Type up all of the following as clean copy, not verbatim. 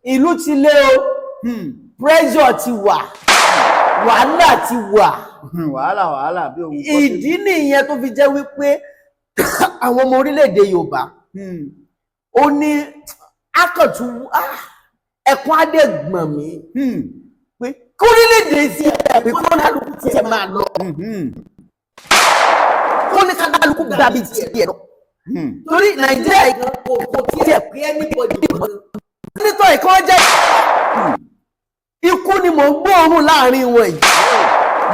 ìlú ti lé o, pressure ti wà, wàhálà ti wà. wàhálà bí ohun kọ́ ìdí nìyẹn tó fi jẹ́ wípé àwọn ọmọ orílẹ̀-èdè Yorùbá ó ní akọ̀tù ẹ̀kún adẹ́gbọ̀n mi pé kí orílẹ̀-èdè sí ẹ̀pẹ́ kó kálukú tiẹ̀ máa lọ kó ní kálukú gbàbí tiẹ̀ lọ torí Nàìjíríà kò tiẹ̀ pé anybody nítorí kí wọ́n jẹ́ ikú ni mò ń gbóòórùn láàrin wọn yìí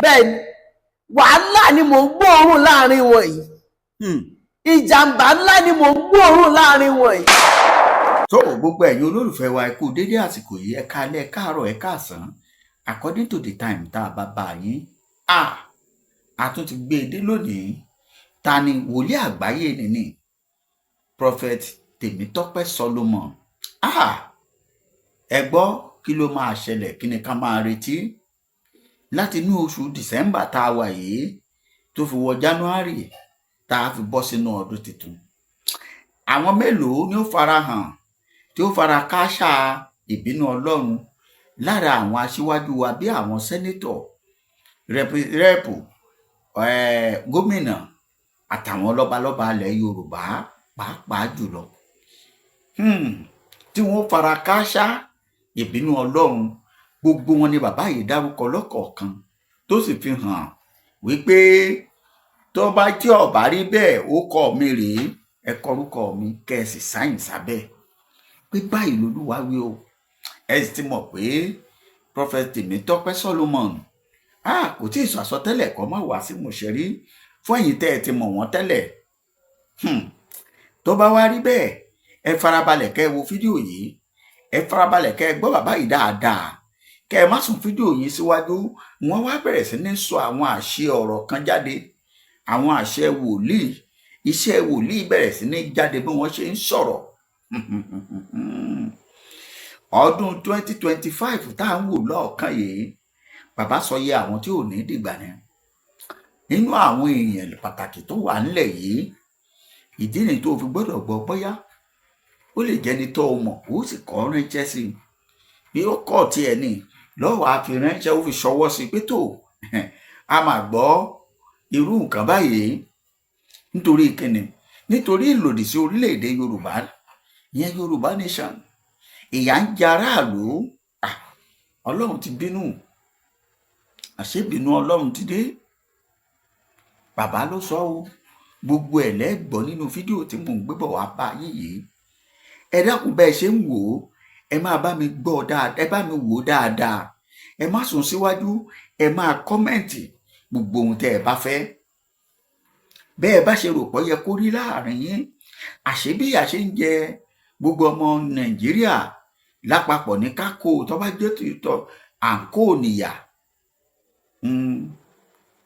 bẹ́ẹ̀ ni wàhálà ni mò ń gbóòórùn láàrin wọn yìí ìjàmbá ńlá ni mò ń gbóòórùn láàrin wọn yìí. tó gbogbo ẹ̀yin olólùfẹ́ wa ẹ kú dédé àsìkò yìí ẹ káalẹ́ ẹ káàárọ̀ ẹ káàsán according to the time tá a bá bá yín a tún ti gbé e dé lónìí ta ni wòlíì àgbáyé nìní prophet Temitope Solomon ẹ gbọ́ kí ló máa ṣẹlẹ̀ kí ni ká máa retí láti inú oṣù December tá a wà yìí tó fi wọ January tá a fi bọ́ sínú ọdún tuntun àwọn mélòó ni ó farahàn tí ó fara kááṣá ìbínú Ọlọ́run lára àwọn aṣíwájú wa bí àwọn sẹ́nétọ̀ rẹ́pù gómìnà àtàwọn lọ́balọ́ba ilẹ̀ Yorùbá pàápàá jùlọ tí wọ́n fara kááṣá ìbínú Ọlọ́run gbogbo wọn ni bàbá yìí dárúkọ lọ́kọ̀ọ̀kan tó sì fi hàn wípé tó bá tí ọba rí bẹ́ẹ̀ ó kọ mi rèé ẹ kọrúkọ mi kẹsì sáyìn sábẹ́ pé báyìí lolúwa wí o ẹ sì ti mọ̀ pé prophet Temitope Solomon kò tí ì sọ àsọtẹ́lẹ̀ kọ́ má wá sí mọ̀ṣẹ́rí fún ẹ̀yin tẹ́ ẹ ti mọ̀ wọ́n tẹ́lẹ̀ tó bá wá rí bẹ́ẹ̀ ẹ farabalẹ̀ kẹ́ ẹ wo fídíò yìí ẹ farabalẹ̀ kẹ́ ẹ gbọ́ bàbá yìí dáadáa kẹ́ ẹ má sún fídíò yìí síwájú wọ́n wá bẹ̀rẹ̀ sí ní sọ àwọn àṣẹ ọ̀rọ̀ kan jáde àwọn àṣẹ wòlíì iṣẹ́ wòlíì bẹ̀rẹ̀ sí ní jáde bí wọ́n ṣe ń sọ̀rọ̀ ọdún 2025 tá à ń wò lọ́ọ̀kan yìí bàbá sọ yẹ àwọn tí ò ní dìgbà ni nínú àwọn èèyàn pàtàkì tó wà nílẹ̀ yìí ìdí ni tó fi gbọ́dọ̀ gbọ́ bóyá ó lè jẹ́ni tó mọ̀ ó sì kọ́ ránṣẹ́ sí i bí ó kọ́ tiẹ̀ ní lọ́wọ́ àfi ránṣẹ́ ó fi ṣọwọ́ sí pé tó a máa gbọ́ irú nǹkan báyìí nítorí kíni nítorí ìlòdì sí orílẹ̀-èdè Yorùbá ìyẹn Yorùbá nation ìyà ń jẹ aráàlú Ọlọ́run ti bínú àṣebínú Ọlọ́run ti dé bàbá ló sọ ó gbogbo ẹ̀ lẹ́gbọ́ nínú fídíò tí mò ń gbé bọ̀ wá bá yín yìí ẹ dákun bẹ́ẹ̀ ṣe ń wò ó ẹ máa bá mi gbọ́ dáadáa ẹ bá mi wò ó dáadáa ẹ má sùn síwájú ẹ máa kọ́mẹ̀ǹtì gbogbo ohun tẹ́ ẹ bá fẹ́ bẹ́ẹ̀ bá ṣe rò pọ̀ yẹ kó rí láàrin yín àṣebí àṣẹ ń jẹ gbogbo ọmọ Nàìjíríà lápapọ̀ ní kákó tó bá jẹ́ tòótọ́ àǹkó nìyà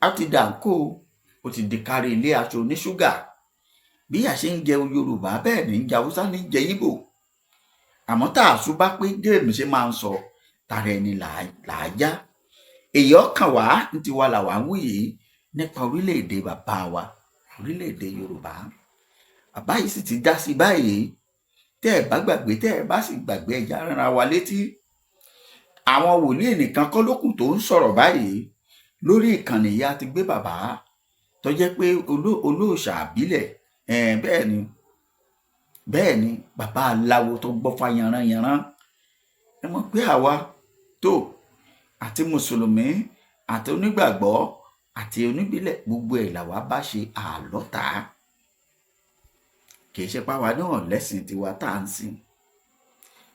á ti dàǹkó ó ti di kárí ilé aṣọ oníṣúgà bí àṣẹ ń jẹ Yorùbá bẹ́ẹ̀ ní jẹ Haúsá ní jẹ Ìgbò àmọ́ tá a sún bá pé géèmù ṣe máa ń sọ tààrà ẹni làájá èyí ọkàn wá ní tiwa làwa ń wúyè nípa orílẹ̀-èdè bàbá wa orílẹ̀-èdè Yorùbá bàbá yìí sì ti dá sí báyìí tẹ́ ẹ bá gbàgbé tẹ́ ẹ bá sì gbàgbé ẹja rárá wa létí àwọn wòlíì nìkan kọ́ lókùn tó ń sọ̀rọ̀ báyìí lórí ìkànnì yìí a ti gbé bàbá tó jẹ́ pé olóòṣà àbílẹ̀ bẹ́ẹ̀ ni bàbá aláwo tó gbọ́ fa yanranyanran ẹ mọ̀ pé àwa tó àti mùsùlùmí àti onígbàgbọ́ àti oníbílẹ̀ gbogbo ẹ̀ làwa bá ṣe àlọ́ta kì í ṣe páwa náà lẹ́sìn tiwa tá à ń sìn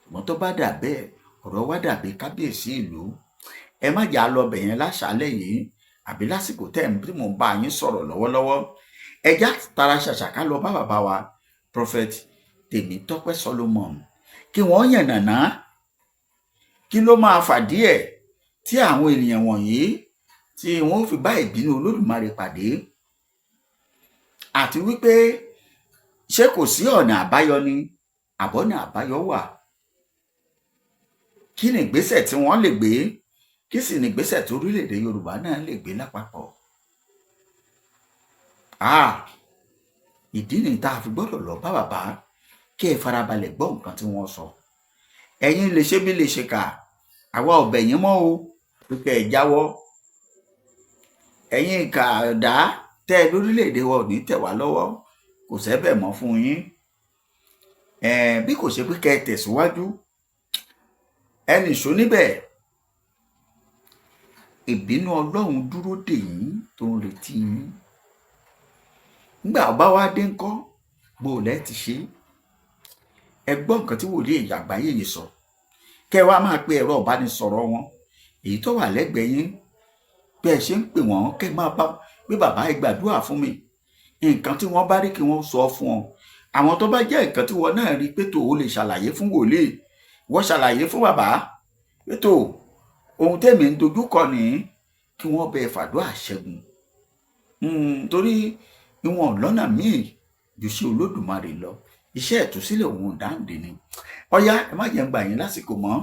ṣùgbọ́n tó bá dà bẹ́ẹ̀ ọ̀rọ̀ wa dàbí kábíyèsí ìlú ẹ má jà lọ bẹ̀yẹn láṣálẹ̀ yìí àbí lásìkò tẹ́ tí mò ń bá yín sọ̀rọ̀ lọ́wọ́lọ́wọ́ ẹjá tara ṣàṣàká lọ bá bàbá wa prophet Temitope Solomon kí wọ́n yànnàná kí ló máa fàdí ẹ̀ tí àwọn ènìyàn wọ̀nyí tí wọ́n fi bá ìbínú Olódùmarè pàdé àti wípé ṣé kò sí ọ̀nà àbáyọ ni àbọ̀nà àbáyọ wà kí ni ìgbésẹ̀ tí wọ́n lè gbé kí sì ni ìgbésẹ̀ tí orílẹ̀-èdè Yorùbá náà lè gbé lápapọ̀ ìdí nìyí tá a fi gbọ́dọ̀ lọ bá bàbá kí ẹ farabalẹ̀ gbọ́ nǹkan tí wọ́n sọ ẹ̀yin lè ṣe bí lè ṣe kà àwa ọ̀bẹ̀ yín mọ́ o pípẹ́ ẹ̀ jáwọ́ ẹ̀yin kàdá tẹ́ lórílẹ̀‐èdè wa ò ní tẹ̀ wá lọ́wọ́ kò sẹ́bẹ̀ mọ́ fún yín bí kò ṣe pé kẹ́ ẹ tẹ̀síwájú ẹnì ṣó níbẹ̀ ìbínú Ọlọ́run dúró dè yín tó ń retí yín nígbà ọba wa dé ńkọ́ bó lẹ́ ti ṣe ẹ gbọ́ nǹkan tí wòlíì àgbáyé yìí sọ kẹ́ ẹ wá máa pe ẹ̀rọ ìbánisọ̀rọ̀ wọn èyí tó wà lẹ́gbẹ̀ẹ́ yín bí ẹ ṣe ń pè wọ́n kẹ́ ẹ máa bá pé bàbá ẹ gbàdúrà fún mi nǹkan tí wọ́n bá rí kí wọ́n sọ fún ọ àwọn tó bá jẹ́ nǹkan tí wọ́n náà rí pé tó o lè ṣàlàyé fún wòlíì wọ́n ṣàlàyé fún bàbá pé tó ohun tèmi ń dojúkọ ní kí wọ́n bẹ fàdúrà ṣẹ́gun torí ìwọ̀n lọ́nà míì jù sí Olódùmarè lọ iṣẹ́ ìtúsílẹ̀ òun dáǹdè ni ọ̀yá ẹ má jẹ́ ń gbà yín lásìkò mọ́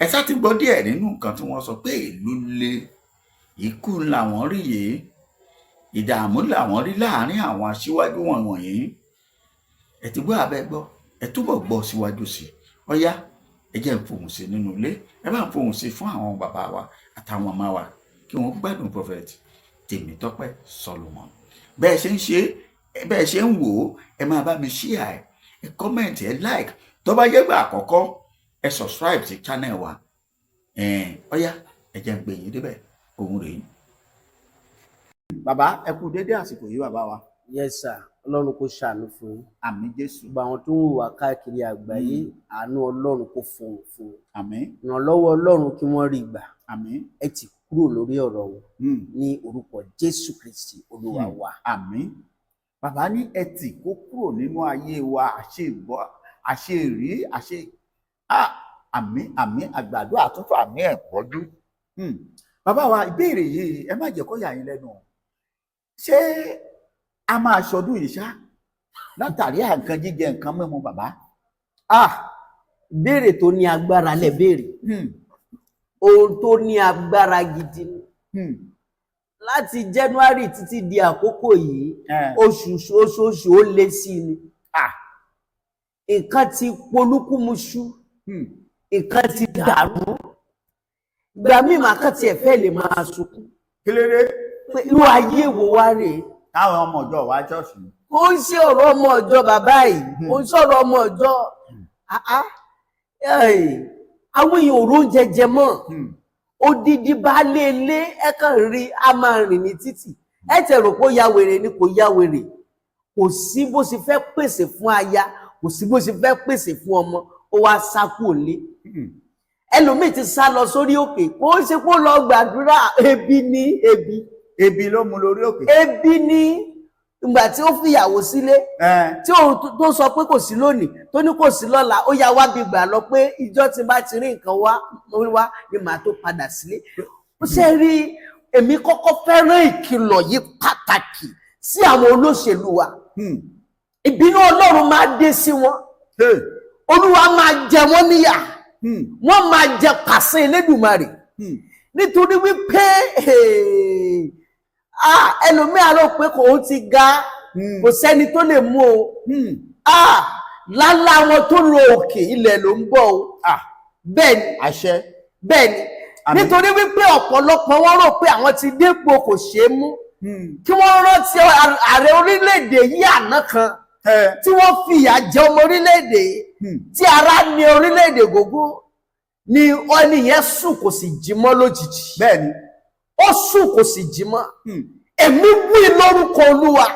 ẹ sá ti gbọ́ díẹ̀ nínú nǹkan tí wọ́n sọ pé ìlú le ikú làwọn rí yìí ìdààmú làwọn rí láàrin àwọn aṣíwájú wọ̀nyí ẹ ti gbọ́ abẹ́ gbọ́ ẹ túbọ̀ gbọ́ síwájú sí ọ̀yá ẹ jẹ́ ń fohùn sí nínú ilé ẹ bá ń fohùn sí fún àwọn bàbá wa àtàwọn màmá wa kí wọ́n gbádùn prophet Temitope Solomon bẹ́ẹ̀ ṣe ń ṣe bẹ́ẹ̀ ṣe ń wò ó ẹ máa bá mi share ẹ comment ẹ like tó bá jẹ́ gbà àkọ́kọ́ ẹ subscribe sí channel wa ọ̀yá ẹ jẹ́ ń gbé yín débẹ̀ òun rèé. bàbá ẹ kú dédé àsìkò yìí bàbá wa. yes sir Ọlọ́run kó ṣàánú fún yín. àmín Jésù. gbogbo àwọn tó ń wà káàkiri àgbáyé àánú Ọlọ́run kó fún un. àmín. ìrànlọ́wọ́ Ọlọ́run kí wọ́n rí gbà. àmín. ẹ ti kúrò lórí ọ̀rọ̀ wọn ní orúkọ Jésù Kristi Olúwa wa. àmín. bàbá ní ẹ tì kó kúrò nínú ayé wa àṣerí àmín àmín àgbàdo àtúntò àmín ẹ̀pọ́jú. bàbá wa ìbéèrè yìí ẹ má jẹ́ kó yà yín lẹ́nu ṣé a máa ṣọdún yìí ṣá látàrí nǹkan jíjẹ nǹkan mímu bàbá. béèrè tó ní agbára lẹ béèrè ohun tó ní agbára gidi ni láti January títí di àkókò yìí oṣooṣù ó lé sí ni nǹkan ti polúkúmuṣu nǹkan ti dàrú ìgbà míì màá kàn tiẹ̀ fẹ́ lè máa sunkún. kíléré. pé irú ayé wo wá rèé. táwọn ọmọ ọjọ́ wa ṣọ́ọ̀ṣì. kò ń ṣe ọ̀rọ̀ ọmọ ọjọ́ bàbá yìí kò ń sọ̀rọ̀ ọmọ ọjọ́ àwọn èèyàn òró ń jẹjẹ mọ́ odidi baálé ilé ẹ kàn rí a máa rìn ní títì ẹ tẹ̀ rò pé ó ya wèrè ni kò ya wèrè kò sí bó ṣe fẹ́ pèsè fún aya kò sí bó ṣe fẹ́ pèsè fún ọmọ ó wá sá kúrò lé ẹlòmíì ti sá lọ sórí òkè kò ń ṣe kó lọ gbàdúrà ebi ní ebi ló mú lórí òkè. ebi ní ìgbà tí ó fìyàwó sílé tí òun tó sọ pé kò sí lónìí tó ní kò sí lọ́la ó yá wá bí gbà lọ pé ìjọ tí bá ti rí nǹkan wá ni màá tó padà sílé. ó ṣe rí èmi kọ́kọ́ fẹ́ràn ìkìlọ̀ yìí pàtàkì sí àwọn olóṣèlú wa ìbínú Ọlọ́run máa dé sí wọn Olúwa máa jẹ wọ́n níyà wọ́n máa jẹ pàṣẹ Elédùmarè nítorí wípé ẹlòmíà rò pé kò ń ti ga kò sẹ́ni tó lè mú o lálá wọn tó lo òkè ilẹ̀ ló ń bọ̀ o bẹ́ẹ̀ ni àṣẹ bẹ́ẹ̀ ni nítorí wípé ọ̀pọ̀lọpọ̀ wọn rò pé àwọn ti dépò kò ṣeé mú kí wọ́n rántí ààrẹ orílẹ̀-èdè yìí àná kan tí wọ́n fìyà jẹ ọmọ orílẹ̀-èdè tí ara ní orílẹ̀-èdè gógó ni ọni yẹn sùn kò sì jí mọ́ lójijì. bẹ́ẹ̀ ni ó sùn kò sì jí mọ́. èmi wí lórúkọ Olúwa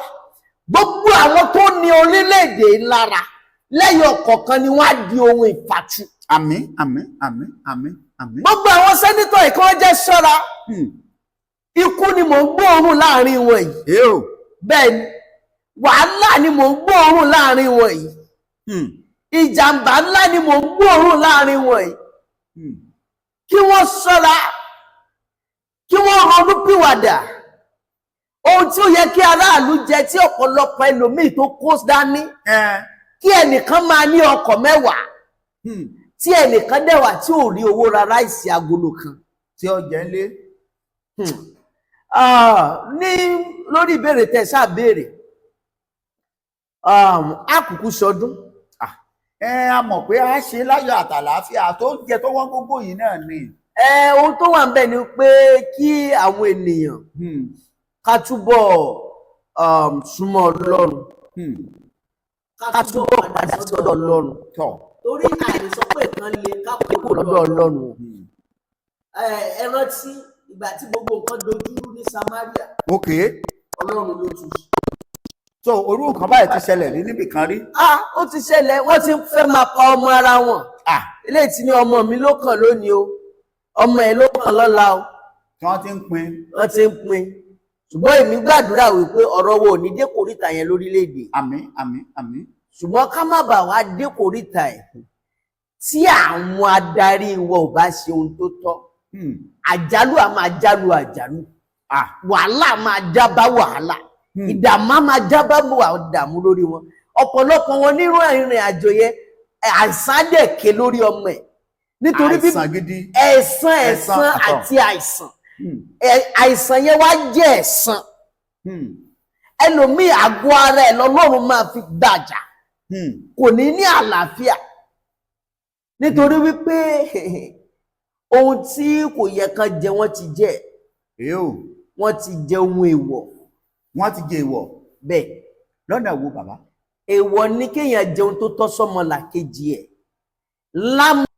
gbogbo àwọn tó ní orílẹ̀-èdè lára lẹ́yìn ọ̀kọ̀ọ̀kan ni wọ́n á di ohun ìfàtú. àmín àmín àmín àmín àmín. gbogbo àwọn sẹ́nítọ̀ yìí kí wọ́n jẹ́ ṣọ́ra ikú ni mò ń gbóòórùn láàrin wọn yìí. bẹ́ẹ̀ ni wàhálà ni mò ń gbóòórùn láàrin wọn yìí. ìjàmbá ńlá ni mò ń gbóòórùn láàrin wọn yìí. kí wọ́n ṣọ́ra kí wọ́n ronú pìwàdà ohun tí ó yẹ kí aráàlú jẹ tí ọ̀pọ̀lọpọ̀ ẹlòmíì tó kó dání kí ẹnìkan máa ní ọkọ̀ 10 tí ẹnìkan dẹ̀wà tí ò rí owó ra ráìsì agolo kan tí ó jẹ́ lé. ní lórí ìbéèrè tẹ́ ṣáà béèrè àkùkù sọdún a mọ̀ pé a ṣe láyọ̀ àtàlàáfíà tó jẹ tó wọ́n gbogbo yìí náà ni. Ohun tó wà ńbẹ̀ ni pé kí àwọn ènìyàn ká túbọ̀ súnmọ́ Ọlọ́run, ká túbọ̀ padà sọ́dọ̀ Ọlọ́run. Torí àìsàn pé kan lè ká kúrò lọ́dọ̀ Ọlọ́run. Ẹ rántí ìgbà tí gbogbo nǹkan dojúrú ní Samaria. Ọlọ́run ló tú. So orú nǹkan báyìí ti ṣẹlẹ̀ níbì kan rí. Ó ti ṣẹlẹ̀, wọ́n ti fẹ́ máa pa ọmọ ara wọn. Ilé tí ní ọmọ mi ló kàn lónìí o, ọmọ ẹ̀ ló kàn lọ́la o. Tí wọ́n ti ń pín. Wọ́n ti ń pín. Ṣùgbọ́n èmi gbàdúrà wípé ọ̀rọ̀ wo ò ní dé kòríta yẹn lórílẹ̀-èdè. Àmín, àmín, àmín. Ṣùgbọ́n ká má bàa wá dé kòríta ẹ̀ tí àwọn adarí wa ò bá ṣe ohun tó tọ́. Àjálù á máa jálù àjálù. Wàhálà máa jábá wàhálà. Ìdààmú á máa jábá ìdààmú lórí wọn. Ọ̀pọ̀lọpọ̀ wọn nírú ìrìn àjò yẹn àìsàn dẹ̀kẹ́ lórí ọmọ ẹ̀. Nítorí bí ẹ̀san àti àìsàn. Àìsàn yẹn wá jẹ́ ẹ̀san. Ẹlòmíì àgọ́ ara ẹ̀ lọ́lọ́run máa fi gbàjà. Kò ní ní àlàáfíà. Nítorí wípé ohun tí kò yẹ kan jẹ wọ́n ti jẹ. Wọ́n ti jẹ ohun èèwọ̀. Wọ́n ti jẹ èèwọ̀. Bẹ́ẹ̀. Lọ́nà wo bàbá? Èèwọ̀ ni kéèyàn jẹun tó tọ́ sọ́mọlàkejì ẹ̀.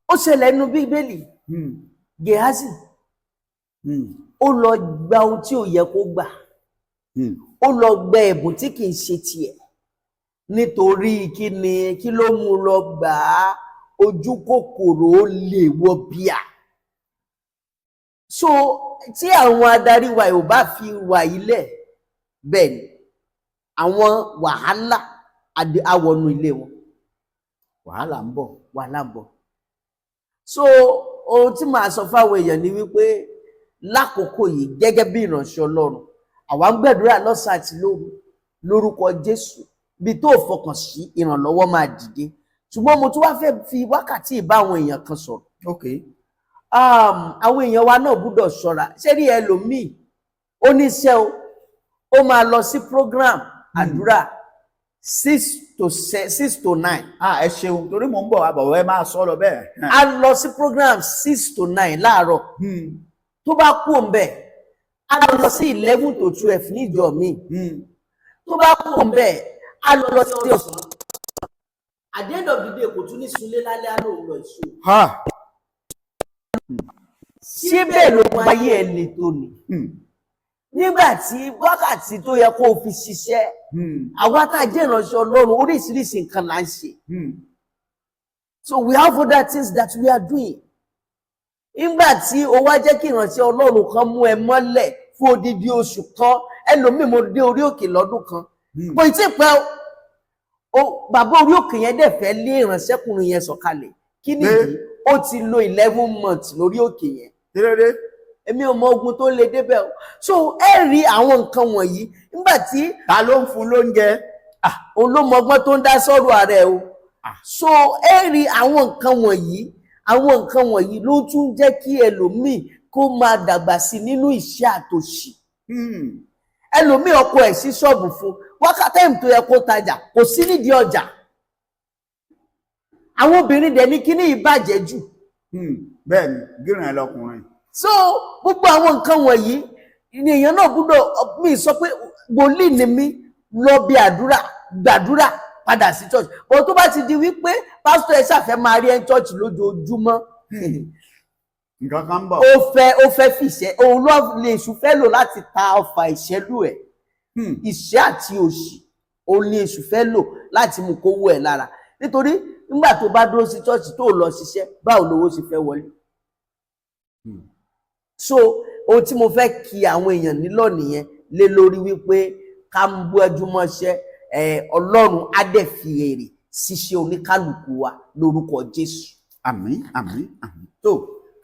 Ó ṣẹlẹ̀ nínú Bíbélì. Gèhásì. Ó lọ gba ohun tí ò yẹ kó gbà. Ó lọ gba ẹ̀bùn tí kì í ṣe tiẹ̀. Nítorí kí ló mú lọ gbà á? Ojú kòkòrò ó lè wọ bíà. So tí àwọn adarí wa ò bá fi wà ilẹ̀ bẹ́ẹ̀ ni àwọn wàhálà àwọnú ilé wọn. Wàhálà ń bọ̀. So ohun tí màá sọ fáwọn èèyàn ni wípé lákòókò yìí gẹ́gẹ́ bí ìránṣẹ́ Ọlọ́run àwa ń gbàdúrà lọ́sàn àti lóru lórúkọ Jésù bí tó fọkàn sí ìrànlọ́wọ́ máa dìde. Ṣùgbọ́n mo tún wá fẹ́ fi wákàtí ìbá àwọn èèyàn kan sọ̀rọ̀. Àwọn èèyàn wa náà gbọ́dọ̀ ṣọ́ra. Ṣé rí ẹlòmíì ó ní iṣẹ́ o, ó máa lọ sí program àdúrà 6 to 9. Ẹ ṣeun torí mò ń bọ̀ àbọ̀wọ́ ẹ máa sọ lọ bẹ́ẹ̀. A lọ sí program 6 to 9 láàárọ̀. Tó bá kú òǹbẹ̀ a lọ sí 11 to 12 níjọ mi. Tó bá kú òǹbẹ̀ a lọ sí ọ̀sán. At the end of the day kò tún ní sunlé lálẹ́ àná òun lọ ìṣó. Síbẹ̀ ló wáyé ẹ̀ lè tó ni. Nígbà tí wákàtí tó yẹ kó o fi ṣiṣẹ́, àwa tá a jẹ́ ìránṣẹ́ Ọlọ́run oríṣiríṣi nǹkan là ń ṣe. So we have other things that we are doing. Nígbà tí o wá jẹ́ kí ìránṣẹ́ Ọlọ́run kan mú ẹ mọ́lẹ̀ fún odidi oṣù kan, ẹlòmíì mo dé orí òkè lọ́dún kan. Kò tí ì pẹ́ bàbá orí òkè yẹn dẹ̀ fẹ́ lé ìránṣẹ́kùnrin yẹn sọ̀kalẹ̀. Kí nìyí? Ó ti lo 11 months lórí òkè yẹn. Èmi ò mọ ogun tó lè débẹ̀ o. So ẹ rí àwọn nǹkan wọ̀nyí nígbà tí. Ta ló ń fún lóúnjẹ? Òun ló mọ ọgbọ́n tó ń dá sọ́rọ̀ ààrẹ o. So ẹ rí àwọn nǹkan wọ̀nyí ló tún jẹ́ kí ẹlòmíì kó máa dàgbà sí nínú ìṣẹ́ àtòṣì. Ẹlòmíì ọkọ ẹ̀ sí ṣọ́ọ̀bù fún wákàtí tó yẹ kó tajà kò sí nídìí ọjà. Àwọn obìnrin dẹ̀ ní kíní ìbàjẹ́ jù. Bẹ́ẹ̀ni gíràn ẹ lọkùnrin. So gbogbo àwọn nǹkan wọ̀nyí èèyàn náà gbọ́dọ̀ mi sọ pé wòlíì ni mí lọ bí gbàdúrà padà sí church. Bó tó bá ti di wípé pásítọ̀ ẹ ṣàfẹ́ máa rí ẹ church lójoojúmọ́. Nǹkan kan ń bọ̀. Ó fẹ́ fìṣẹ́ òun ló lè èṣù fẹ́ lò láti ta ọfà ìṣẹ́lú ẹ̀. Ìṣẹ́ àti òṣì òun ni èṣù fẹ́ lò láti mú kó wọ ẹ̀ lára. Nítorí nígbà tó bá dúró sí church tó lọ ṣiṣẹ́ báwo lówó ṣe fẹ́ wọlé. So ohun tí mo fẹ́ kí àwọn èèyàn nílò nìyẹn lé lórí wípé ká ń gbájúmọ́ṣẹ́ Ọlọ́run á dẹ̀ fi èrè ṣiṣẹ́ oníkálùkù wa lórúkọ Jésù. Àmín, àmín, àmín. Tó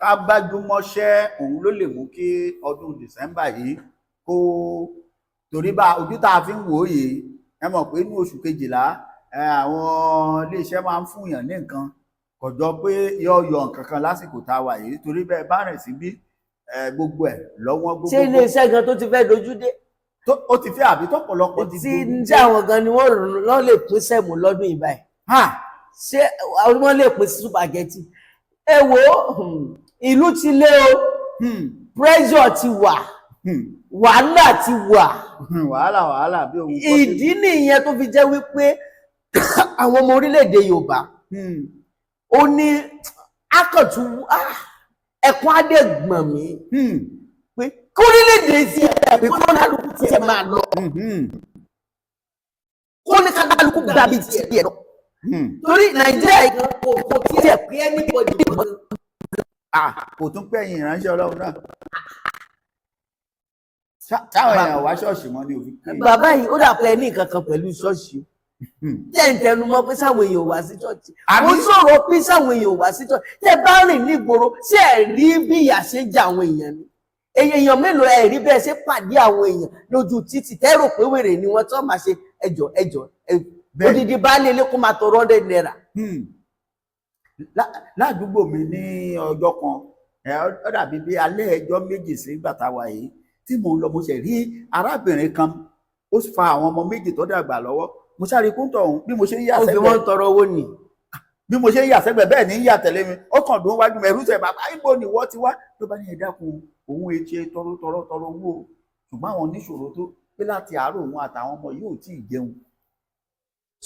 ká gbájúmọ́ṣẹ́ òun ló lè mú kí ọdún December yìí kó torí bá ojú tá a fi ń wò ó yìí ẹ mọ̀ pé ní oṣù kejìlá àwọn iléeṣẹ́ máa ń fún yàn ní nǹkan kò jọ pé yóò yọ nǹkan kan lásìkò tá a wà yìí torí bẹ́ẹ̀ bá rìn síbí gbogbo ẹ̀ lọ́wọ́ gbogbo. Ṣé iléeṣẹ́ gan tó ti fẹ́ dojú dé? Ó ti fẹ́ àbí tọ́pọ̀lọpọ̀ ti dojú dé. Tí àwọn gan ni wọ́n lè pín sẹ́mu lọ́dún ìbáyìí. ṣé wọ́n lè pè sí spaghetti ẹ wo ìlú ti lé o pressure ti wà wàhálà ti wà wàhálà bí òun kọ́ ìdí nìyẹn tó fi jẹ́ wípé àwọn ọmọ orílẹ̀-èdè Yorùbá ó ní akọ̀tù ẹ̀kún adẹ́gbọ̀n mi pé kí orílẹ̀-èdè sí ẹ̀pẹ́ kó kálukú tiẹ̀ máa lọ kó ní kálukú gbàbí tiẹ̀ lọ torí Nàìjíríà kò tiẹ̀ pé anybody kò tún pẹ́yìn ìránṣẹ́ Ọlọ́run náà táwọn èèyàn wá ṣọ́ọ̀ṣì mọ́ ní òfin. Bàbá yìí ó dà pé ní nǹkan kan pẹ̀lú ṣọ́ọ̀ṣì tẹ́ ń tẹnu mọ́ pé sáwọn èèyàn wá sí ṣọ́ọ̀ṣì mo sọ̀rọ̀ pé sáwọn èèyàn wá sí ṣọ́ọ̀ṣì tẹ́ bá rìn nígboro ṣé ẹ̀ rí bí ìyà ṣe jà àwọn èèyàn ni èèyàn mélòó ẹ̀ rí bẹ́ẹ̀ ṣe pàdé àwọn èèyàn lójú títì tẹ́ rò pé wèrè ni wọ́n tó máa ṣe ẹjọ́ odidi baálé ilé kó máa tọrọ £100. Ládùúgbò mi ní ọjọ́ kan ó dàbí bí alẹ́ ẹjọ́ méjì sí gbàtà wà yìí tí mo lọ mo ṣe rí arábìnrin kan ó fa àwọn ọmọ méjì tó dàgbà lọ́wọ́ mo sáré kúntọ̀ ọ̀hún bí mo ṣe ń yà sẹ́gbẹ̀ẹ́. ó fi wọ́n tọrọ owó nì. bí mo ṣe ń yà sẹ́gbẹ̀ẹ́ bẹ́ẹ̀ ni ń yà tẹ̀lé mi ó kàn dún wájú mi ẹ̀rú sẹ̀ bàbá ibo ni wọ́n ti wá ló bá ní ẹ dákun òun etí tọrọ owó ṣùgbọ́n àwọn oníṣòro tó pé láti àárọ̀ òun àtàwọn ọmọ yóò tí ì jẹun.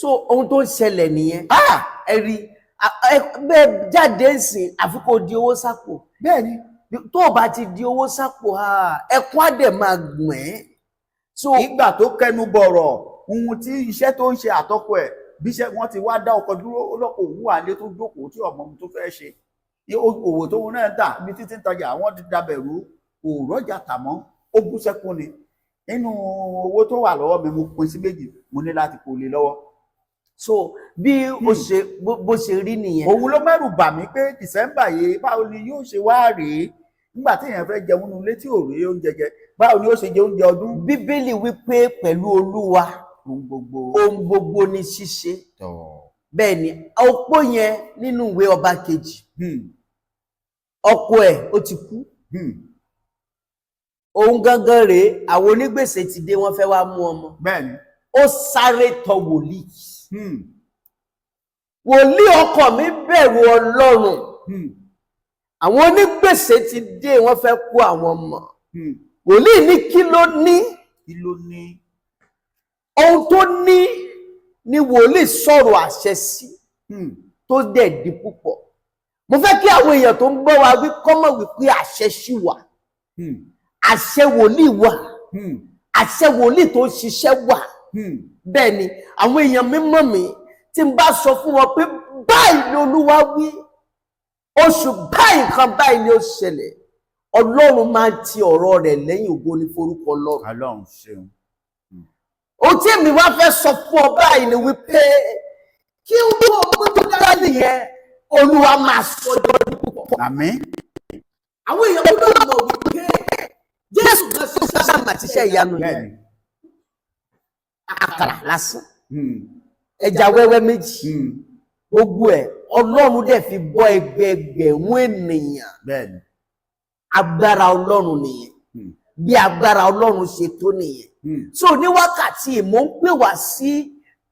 so ohun tó ń ṣẹlẹ̀ nìyẹn ẹ rí bẹ́ẹ̀ jáde ìsìn àfikún di owó sápò. bẹ́ẹ̀ ni tó o bá ti di owó sápò ẹkún á dẹ̀ máa gbọ̀n ẹ́. so ìgbà tó kẹnu bọ̀rọ̀ ohun tí iṣẹ́ tó ń ṣe àtọ́kọ ẹ̀ bí iṣẹ́ wọn ti wá dá ọkọ̀ dúró ọlọ́pàá òun wà lé tó jókòó tí ọmọ mi tó fẹ́ ṣe òwò tóun náà ń tà ibi títí ń tajà àwọn ti dabẹ̀rú òòrọ̀jà tà mọ́ ó bú sẹ́kún ni nínú owó tó wà lọ́wọ́ mi mo pín sí méjì mo ní láti kó lé lọ́wọ́. so bí bó ṣe rí nìyẹn. òun ló mẹ́rù bà mí pé December yìí báwo ni yóò ṣe wá rèé nígbà tí èèyàn fẹ́ jẹun nínú ilé tí ò rí oúnjẹ jẹ báwo ni ó ṣe jẹ oúnjẹ ọdún. Bíbélì wípé pẹ̀lú Olúwa ohun gbogbo ní ṣíṣe. bẹ́ẹ̀ ni opó yẹn nínú ìwé ọba kejì ọkọ ẹ̀ ó ti kú òun gangan rèé àwọn onígbèsè ti dé wọ́n fẹ́ wá mú ọmọ. bẹ́ẹ̀ ni ó sáré tọ̀ wòlíì wòlíì ọkọ mi bẹ̀rù Ọlọ́run àwọn onígbèsè ti dé wọ́n fẹ́ kó àwọn ọmọ wòlíì ní kí ló ní ohun tó ní ni wòlíì sọ̀rọ̀ àṣẹ sí tó dẹ̀ di púpọ̀ mo fẹ́ kí àwọn èèyàn tó ń gbọ́ wa wí kọ́mọ̀ wípé àṣẹ ṣì wà àṣẹ wòlíì wà àṣẹ wòlíì tó ń ṣiṣẹ́ wà bẹ́ẹ̀ ni àwọn èèyàn mímọ́ mi tí n bá sọ fún wọn pé báyìí ni Olúwa wí oṣù báyìí nǹkan báyìí ni ó ṣẹlẹ̀ Ọlọ́run máa ń ti ọ̀rọ̀ rẹ̀ lẹ́yìn ògo ní forúkọ Ọlọ́run ṣeun. ohun tí èmi wá fẹ́ sọ fún ọ báyìí ni wípé kí n bó ọmọ tó dára nìyẹn Olúwa máa sọjọ́ ní púpọ̀. àmín. àwọn èèyàn gbọ́dọ̀ mọ̀ wípé Jésù kan ṣiṣẹ́ sábà tíṣẹ́ ìyanu yẹn àkàrà lásán ẹja wẹ́wẹ́ méjì gbogbo ẹ̀ Ọlọ́run dẹ̀ fi bọ́ ẹgbẹẹgbẹ̀rún ènìyàn. bẹ́ẹ̀ni. agbára Ọlọ́run nìyẹn bí agbára Ọlọ́run ṣe tó nìyẹn. so ní wákàtí mò ń pè wá sí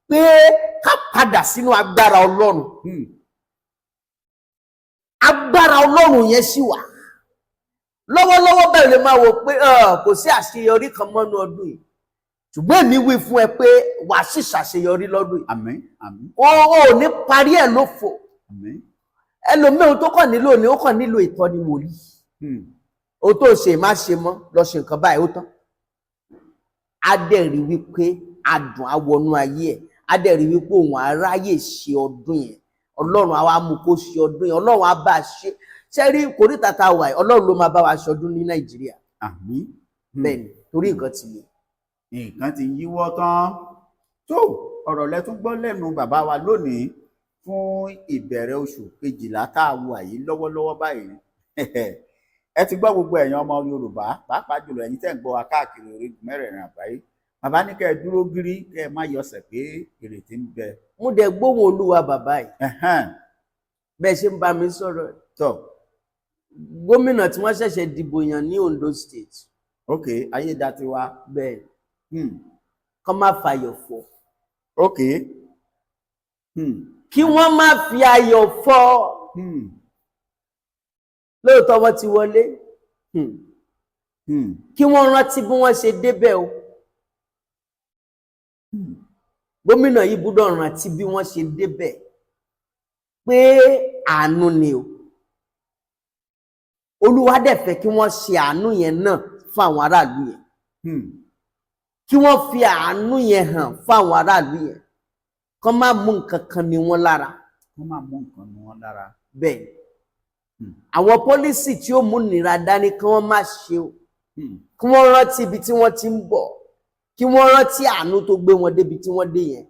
pé ká padà sínú agbára Ọlọ́run. agbára Ọlọ́run yẹn sì wà lọ́wọ́lọ́wọ́ bẹ́ẹ̀ lè máa wò pé kò sí àṣeyọrí kan mọ́nú ọdún yìí ṣùgbọ́n èmi wí fún ẹ pé wà á sì ṣàṣeyọrí lọ́dún yìí. àmín àmín. o ò ní parí ẹ̀ lófo. àmín. ẹlòmíràn tó kàn nílò ni ó kàn nílò ìtọ́ni wòlíì. o tó ṣe má ṣe mọ́ lọ ṣe nǹkan báyìí ó tán. á dẹ̀ rí wípé adùn á wọnú ayé ẹ̀ á dẹ̀ rí wípé òun aráyè ṣe ọdún yẹn Ọlọ́run á wá mú kó ṣe ọdún yẹn Ọlọ́run á bá a ṣe ṣẹ́rí kòríta tá a wà yìí Ọlọ́run ló máa bá wa ṣọdún ní Nàìjíríà. àmín. bẹ́ẹ̀ ni torí nǹkan ti yẹ. nǹkan ti yíwọ́ tán tó ọ̀rọ̀ lẹ́tún gbọ́ lẹ́nu bàbá wa lónìí fún ìbẹ̀rẹ̀ oṣù kejìlá tá a wà yìí lọ́wọ́lọ́wọ́ báyìí ẹ ti gbọ́ gbogbo ẹ̀yin ọmọ Yorùbá pàápàá jùlọ ẹ̀yin tẹ́ ń gbọ́ wa káàkiri orígun mẹ́rẹ̀ẹ̀rin àgbáyé bàbá ní kẹ́ ẹ dúró gírí kẹ́ ẹ má yọsẹ̀ pé ìrètí ń bẹ. mo dẹ̀ gbóhùn Olúwa bàbá yìí bẹ́ẹ̀ ṣe ń bá mi sọ̀rọ̀ tọ́ gómìnà tí wọ́n ṣẹ̀ṣẹ̀ dìbò yàn ní Ondo State. ok Ayédatiwa. bẹ́ẹ̀ kọ́ má fàyọ̀ fọ́. ok kí wọ́n má fi ayọ̀ fọ́ lóòótọ́ wọ́n ti wọlé kí wọ́n rántí bí wọ́n ṣe débẹ̀ o gómìnà yìí gbọ́dọ̀ rántí bí wọ́n ṣe débẹ̀ pé àánú ni o Olúwa dẹ̀ fẹ́ kí wọ́n ṣe àánú yẹn náà fún àwọn aráàlú yẹn kí wọ́n fi àánú yẹn hàn fún àwọn aráàlú yẹn kán má mú nǹkan kan ní wọn lára. Kán má mú nǹkan ní wọn lára. Bẹ́ẹ̀ àwọn pọ́lísì tí ó mú nira dání kí wọ́n má ṣe o kí wọ́n rántí ibi tí wọ́n ti ń bọ̀ kí wọ́n rántí àánú tó gbé wọn débi tí wọ́n dé yẹn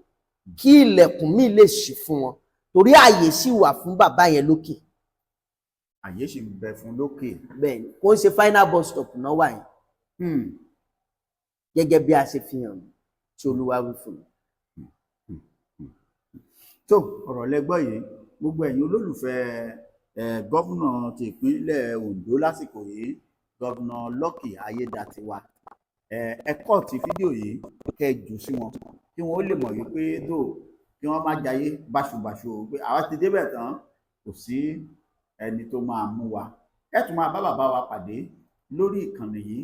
kí ilẹ̀kùn míì lè ṣí fún wọn torí ààyè sì wà fún bàbá yẹn lókè. Ààyè sì ń bẹ fún lókè. Bẹ́ẹ̀ ni kò ń ṣe final bus stop náà wà yẹn gẹ́gẹ́ bí a ṣe fi hàn tí Olúwa wí fún mi. Tó ọ̀rọ̀ lẹ́gbọ́ yìí gbogbo ẹ̀yin olólùfẹ́ gọ́vùnà ti ìpínlẹ̀ Ondo lásìkò yìí gọ́vùnà Lucky Ayédatiwa ẹ kọ́ ti fídíò yìí kẹ́ ẹ jù sí wọn kí wọ́n ó lè mọ̀ wípé tó kí wọ́n má jayé báṣubàṣu pé àwa ti débẹ̀ tán kò sí ẹni tó máa mú wa ẹ tún máa bá bàbá wa pàdé lórí ìkànnì yìí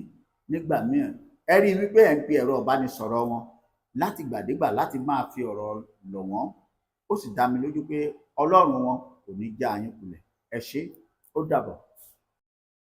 nígbà mìíràn ẹ rí i wípé ẹ ń pe ẹ̀rọ ìbánisọ̀rọ̀ wọn láti gbàdégbà láti máa fi ọ̀rọ̀ lọ̀ wọ́n ó sì dá mi lójú pé Ọlọ́run wọn kò ní já yín kulẹ̀ ẹ ṣé ó dàbọ̀.